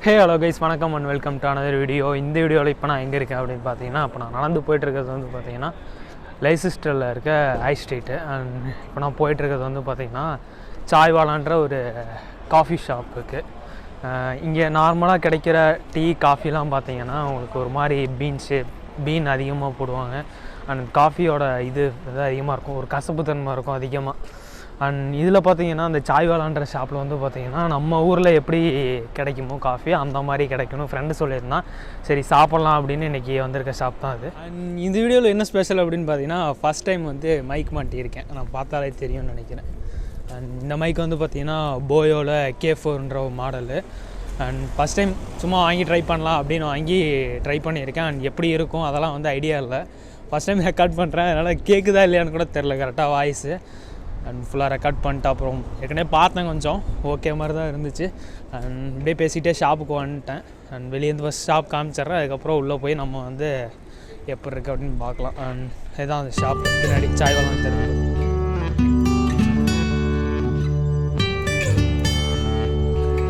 Hey hello guys, வணக்கம் and welcome to another video. இந்த வீடியோவில் இப்போ நான் எங்கே இருக்கேன் அப்படின்னு பார்த்தீங்கன்னா, இப்போ நான் நடந்து போயிட்டுருக்கிறது வந்து பார்த்தீங்கன்னா லைசிஸ்டரில் இருக்க ஹை ஸ்ட்ரீட்டு. அண்ட் இப்போ நான் போயிட்டுருக்கிறது வந்து பார்த்தீங்கன்னா சாய்வாலான்ற ஒரு காஃபி ஷாப் இருக்குது. இங்கே நார்மலாக கிடைக்கிற டீ காஃபிலாம் பார்த்தீங்கன்னா உங்களுக்கு ஒரு மாதிரி பீன் அதிகமாக போடுவாங்க. அண்ட் காஃபியோட இது அதிகமாக இருக்கும், ஒரு கசப்புத்தன்மை இருக்கும் அதிகமாக. அண்ட் இதில் பார்த்தீங்கன்னா அந்த சாய்வாலான்ற ஷாப்பில் வந்து பார்த்திங்கன்னா நம்ம ஊரில் எப்படி கிடைக்குமோ காஃபி அந்த மாதிரி கிடைக்கணும் ஃப்ரெண்டு சொல்லியிருந்தான். சரி சாப்பிட்லாம் அப்படின்னு இன்றைக்கி வந்திருக்க ஷாப் தான் அது. அண்ட் இந்த வீடியோவில் என்ன ஸ்பெஷல் அப்படின்னு பார்த்தீங்கன்னா, ஃபஸ்ட் டைம் வந்து மைக் மாட்டியிருக்கேன். நான் பார்த்தாலே தெரியும்னு நினைக்கிறேன். அண்ட் இந்த மைக் வந்து பார்த்திங்கன்னா போயோவில் K4ன்ற ஒரு மாடலு. அண்ட் ஃபஸ்ட் டைம் சும்மா வாங்கி ட்ரை பண்ணலாம் அப்படின்னு வாங்கி ட்ரை பண்ணியிருக்கேன். அண்ட் எப்படி இருக்கும் அதெல்லாம் வந்து ஐடியா இல்லை. ஃபஸ்ட் டைம் ரெக்கார்ட் பண்ணுறேன், அதனால் கேட்குதா இல்லையான்னு கூட தெரில கரெக்டாக வாய்ஸு. அண்ட் ஃபுல்லாக ரெக்கார்ட் பண்ணிட்டு அப்புறம் ஏற்கனவே பார்த்தேன், கொஞ்சம் ஓகே மாதிரி தான் இருந்துச்சு. அண்ட் இப்படியே பேசிகிட்டே ஷாப்புக்கு வந்துட்டேன். அண்ட் வெளியேருந்து ஃபஸ்ட் ஷாப் காமிச்சிட்றேன், அதுக்கப்புறம் உள்ளே போய் நம்ம வந்து எப்படி இருக்குது அப்படின்னு பார்க்கலாம். அண்ட் இதுதான் அந்த ஷாப் பின்னாடி சாய்வாலாம் தெரியும்.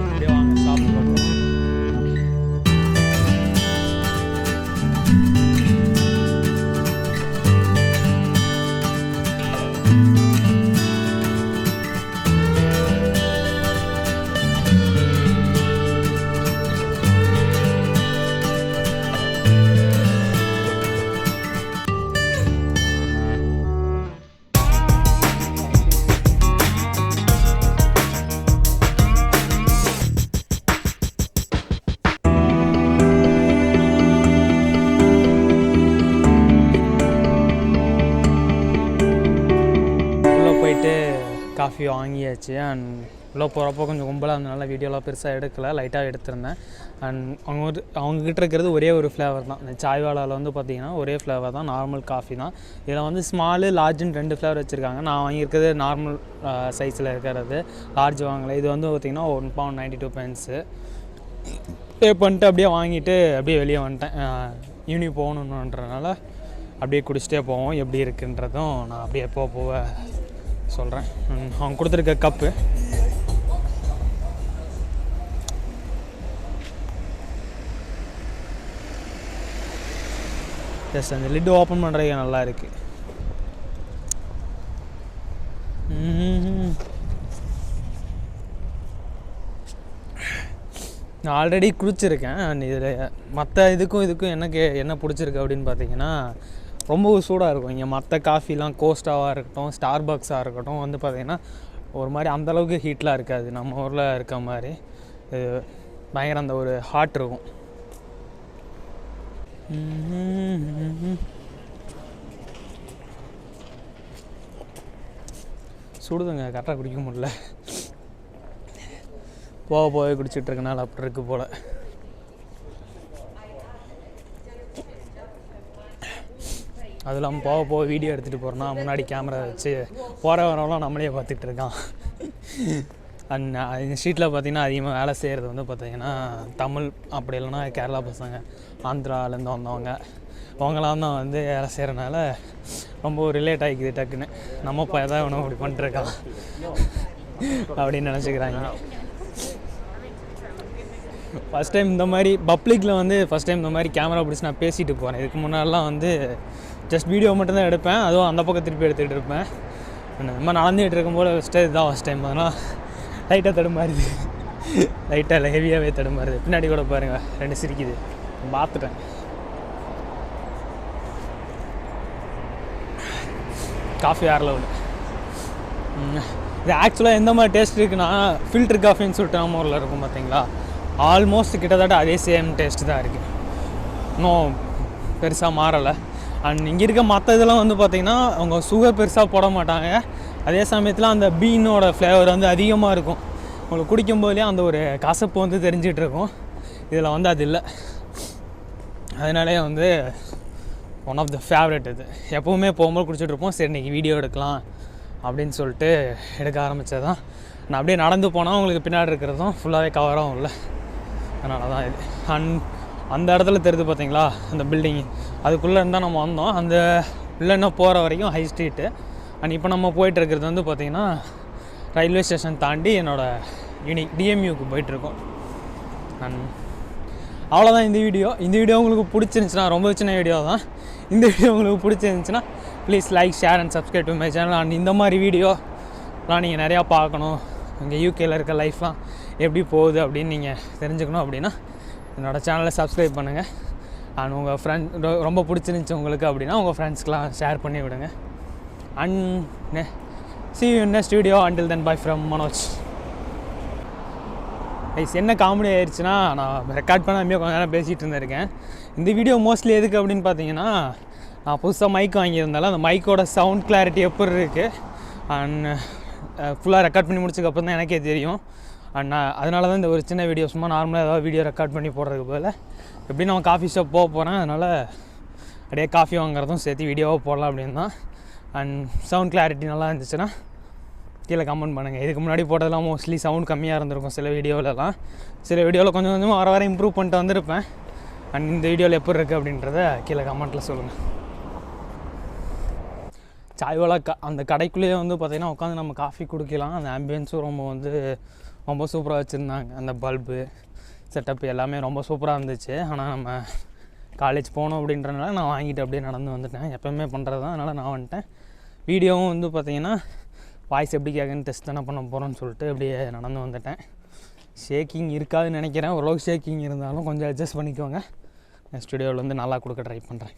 அப்படியே வாங்க ஷாப்புக்கு போகலாம். காஃபி வாங்கியாச்சு. அண்ட் உள்ளே போகிறப்போ கொஞ்சம் கும்பலாக இருந்தனால வீடியோலாம் பெருசாக எடுக்கலை, லைட்டாக எடுத்திருந்தேன். அண்ட் அவங்கக்கிட்ட இருக்கிறது ஒரே ஒரு ஃப்ளேவர் தான். இந்த சாய்வாலாவில் வந்து பார்த்திங்கன்னா ஒரே ஃப்ளேவர் தான், நார்மல் காஃபி தான். இதில் வந்து ஸ்மாலு லார்ஜுன்னு 2 ஃப்ளேவர் வச்சுருக்காங்க. நான் வாங்கியிருக்கிறது நார்மல் சைஸில் இருக்கிறது, லார்ஜ் வாங்கலை. இது வந்து பார்த்திங்கன்னா £1.92 பே பண்ணிட்டு அப்படியே வாங்கிட்டு அப்படியே வெளியே வந்துட்டேன். ஈவினிங் போகணுன்றதுனால அப்படியே குடிச்சிட்டே போவோம். எப்படி இருக்குன்றதும் நான் அப்படியே போக சொல்கிறேன். அவங்க கொடுத்துருக்க கப்பு ஜஸ்ட் அந்த லிட்டு ஓப்பன் பண்ணுறதுக்கு நல்லா இருக்குது. நான் ஆல்ரெடி குடிச்சிருக்கேன். அண்ட் இதில் மற்ற இதுக்கும் எனக்கு என்ன பிடிச்சிருக்கு அப்படின்னு பார்த்தீங்கன்னா, ரொம்ப சூடாக இருக்கும். இங்கே மற்ற காஃபிலாம் கோஸ்டாவாக இருக்கட்டும், ஸ்டார்பக்ஸாக இருக்கட்டும் வந்து பார்த்திங்கன்னா ஒரு மாதிரி அந்தளவுக்கு ஹீட்லாம் இருக்காது. நம்ம ஊரில் இருக்க மாதிரி பயங்கர அந்த ஒரு ஹாட் இருக்கும். சுடுதுங்க, கரெக்டாக குடிக்க முடியல. போக குடிச்சிட்ருக்கனால அப்படி இருக்குது போல். அது இல்லாமல் போக வீடியோ எடுத்துகிட்டு போகிறோன்னா முன்னாடி கேமரா வச்சு வரவெல்லாம் நம்மளே பார்த்துட்டு இருக்கான். அண்ட் இந்த ஸ்ட்ரீட்டில் பார்த்திங்கன்னா அதிகமாக வேலை செய்கிறது வந்து பார்த்திங்கன்னா தமிழ், அப்படி இல்லைன்னா கேரளா பசங்க, ஆந்திராவிலேருந்து வந்தவங்க, அவங்களாம் தான் வந்து வேலை செய்கிறனால ரொம்ப ரிலேட் ஆகிக்குது. டக்குன்னு நம்ம இப்போ எதாவது ஒன்று அப்படி பண்ணிட்டுருக்கான் அப்படின்னு நினச்சிக்கிறாங்க. ஃபஸ்ட் டைம் இந்த மாதிரி பப்ளிக்கில் வந்து ஃபஸ்ட் டைம் இந்த மாதிரி கேமரா பிடிச்சி நான் பேசிட்டு போகிறேன். இதுக்கு முன்னாடிலாம் வந்து ஜஸ்ட் வீடியோ மட்டும்தான் எடுப்பேன், அதுவும் அந்த பக்கம் திருப்பி எடுத்துகிட்டு இருப்பேன். நம்ம நடந்துகிட்டு இருக்கும்போது இதுதான் ஃபஸ்ட் டைம். அதனால் லைட்டாக தடுமாறுது, லைட்டாக இல்லை ஹெவியாகவே தடுமாறுது. பின்னாடி கூட பாருங்கள் 2 சிரிக்குது, பார்த்துட்டேன். காஃபி வேறு லெவல். இது ஆக்சுவலாக எந்த மாதிரி டேஸ்ட் இருக்குன்னா, ஃபில்டர் காஃபின்னு சொல்லிட்டு நம்ம ஊரில் இருக்கும் பார்த்தீங்களா, ஆல்மோஸ்ட் கிட்டத்தட்ட அதே சேம் டேஸ்ட்டு தான் இருக்குது, இன்னும் பெருசாக மாறலை. அண்ட் இங்கே இருக்க மற்ற இதெல்லாம் வந்து பார்த்திங்கன்னா அவங்க சுகர் பெருசாக போட மாட்டாங்க. அதே சமயத்தில் அந்த பீனோட ஃப்ளேவர் வந்து அதிகமாக இருக்கும். உங்களுக்கு குடிக்கும்போதே அந்த ஒரு கசப்பு வந்து தெரிஞ்சிகிட்டு இருக்கும். இதில் வந்து அது இல்லை. அதனாலே வந்து ஒன் ஆஃப் த ஃபேவரட். இது எப்போவுமே போகும்போது குடிச்சிட்ருப்போம். சரி இன்றைக்கி வீடியோ எடுக்கலாம் அப்படின்னு சொல்லிட்டு எடுக்க ஆரம்பித்தது தான். நான் அப்படியே நடந்து போனால் உங்களுக்கு பின்னாடி இருக்கிறதும் ஃபுல்லாகவே கவராகவும் இல்லை, அதனால தான் இது. அந்த இடத்துல தெரியுது பார்த்தீங்களா அந்த பில்டிங்கு, அதுக்குள்ளே இருந்தால் நம்ம வந்தோம். அந்த இல்லைன்னா போகிற வரைக்கும் ஹை ஸ்ட்ரீட்டு. அண்ட் இப்போ நம்ம போயிட்டுருக்கிறது வந்து பார்த்திங்கன்னா ரயில்வே ஸ்டேஷன் தாண்டி என்னோடய டிஎம்யூக்கு போயிட்டுருக்கோம். அண்ட் அவ்வளோதான் இந்த வீடியோ உங்களுக்கு பிடிச்சிருந்துச்சுன்னா, ரொம்ப சின்ன வீடியோ தான். இந்த வீடியோ உங்களுக்கு பிடிச்சிருந்துச்சுன்னா please like, share and subscribe to my channel. And இந்த மாதிரி வீடியோலாம் நீங்கள் நிறையா பார்க்கணும், இங்கே யூகேயில் இருக்க லைஃப்லாம் எப்படி போகுது அப்படின்னு நீங்கள் தெரிஞ்சுக்கணும் அப்படின்னா என்னோடய சேனலை சப்ஸ்கிரைப் பண்ணுங்கள். அண்ட் உங்கள் ஃப்ரெண்ட் ரொம்ப பிடிச்சிருந்துச்சி உங்களுக்கு அப்படின்னா உங்கள் ஃப்ரெண்ட்ஸ்க்கெலாம் ஷேர் பண்ணி விடுங்க. And see you in next video. Until then, bye from Manoj. என்ன காமெடி ஆயிடுச்சுன்னா, நான் ரெக்கார்ட் பண்ணாமல் கொஞ்ச நேரம் பேசிகிட்டு இருந்திருக்கேன். இந்த வீடியோ மோஸ்ட்லி எதுக்கு அப்படின்னு பார்த்தீங்கன்னா, நான் புதுசாக மைக் வாங்கியிருந்தாலும் அந்த மைக்கோட சவுண்ட் கிளாரிட்டி எப்படி இருக்குது அண்ட் ஃபுல்லாக ரெக்கார்ட் பண்ணி முடிச்சதுக்கப்புறம் தான் எனக்கே தெரியும். அண்ட் அதனால தான் இந்த ஒரு சின்ன வீடியோ சும்மா நார்மலாக ஏதாவது வீடியோ ரெக்கார்ட் பண்ணி போடுறதுக்கு போல் எப்படி நான் காஃபி ஷாப் போக போகிறேன், அதனால் அப்படியே காஃபி வாங்குறதும் சேர்த்து வீடியோவாக போடலாம் அப்படின்னு தான். அண்ட் சவுண்ட் கிளாரிட்டி நல்லா இருந்துச்சுன்னா கீழே கமெண்ட் பண்ணுங்கள். இதுக்கு முன்னாடி போட்டதெல்லாம் மோஸ்ட்லி சவுண்ட் கம்மியாக இருந்திருக்கும் சில வீடியோவிலலாம். சில வீடியோவில் கொஞ்சம் கொஞ்சமாக வர இம்ப்ரூவ் பண்ணிட்டு வந்திருப்பேன். அண்ட் இந்த வீடியோவில் எப்படி இருக்குது அப்படின்றத கீழே கமெண்ட்டில் சொல்லுங்கள். சாய்வாலா அந்த கடைக்குள்ளேயே பார்த்திங்கன்னா உட்காந்து நம்ம காஃபி குடிக்கலாம். அந்த ஆம்பியன்ஸும் ரொம்ப சூப்பராக வச்சுருந்தாங்க. அந்த பல்பு செட்டப் எல்லாமே ரொம்ப சூப்பராக இருந்துச்சு. ஆனால் நம்ம காலேஜ் போகணும் அப்படின்றனால நான் வாங்கிட்டு அப்படியே நடந்து வந்துட்டேன். எப்போவுமே பண்ணுறது தான், அதனால் நான் வந்துட்டேன். வீடியோவும் பார்த்திங்கன்னா வாய்ஸ் எப்படி கேட்குன்னு டெஸ்ட் தானே பண்ண போகிறோன்னு சொல்லிட்டு அப்படியே நடந்து வந்துட்டேன். ஷேக்கிங் இருக்காதுன்னு நினைக்கிறேன். ஓரளவுக்கு ஷேக்கிங் இருந்தாலும் கொஞ்சம் அட்ஜஸ்ட் பண்ணிக்கோங்க. நெக்ஸ்ட் வீடியோவில் நல்லா கொடுக்க ட்ரை பண்ணுறேன்.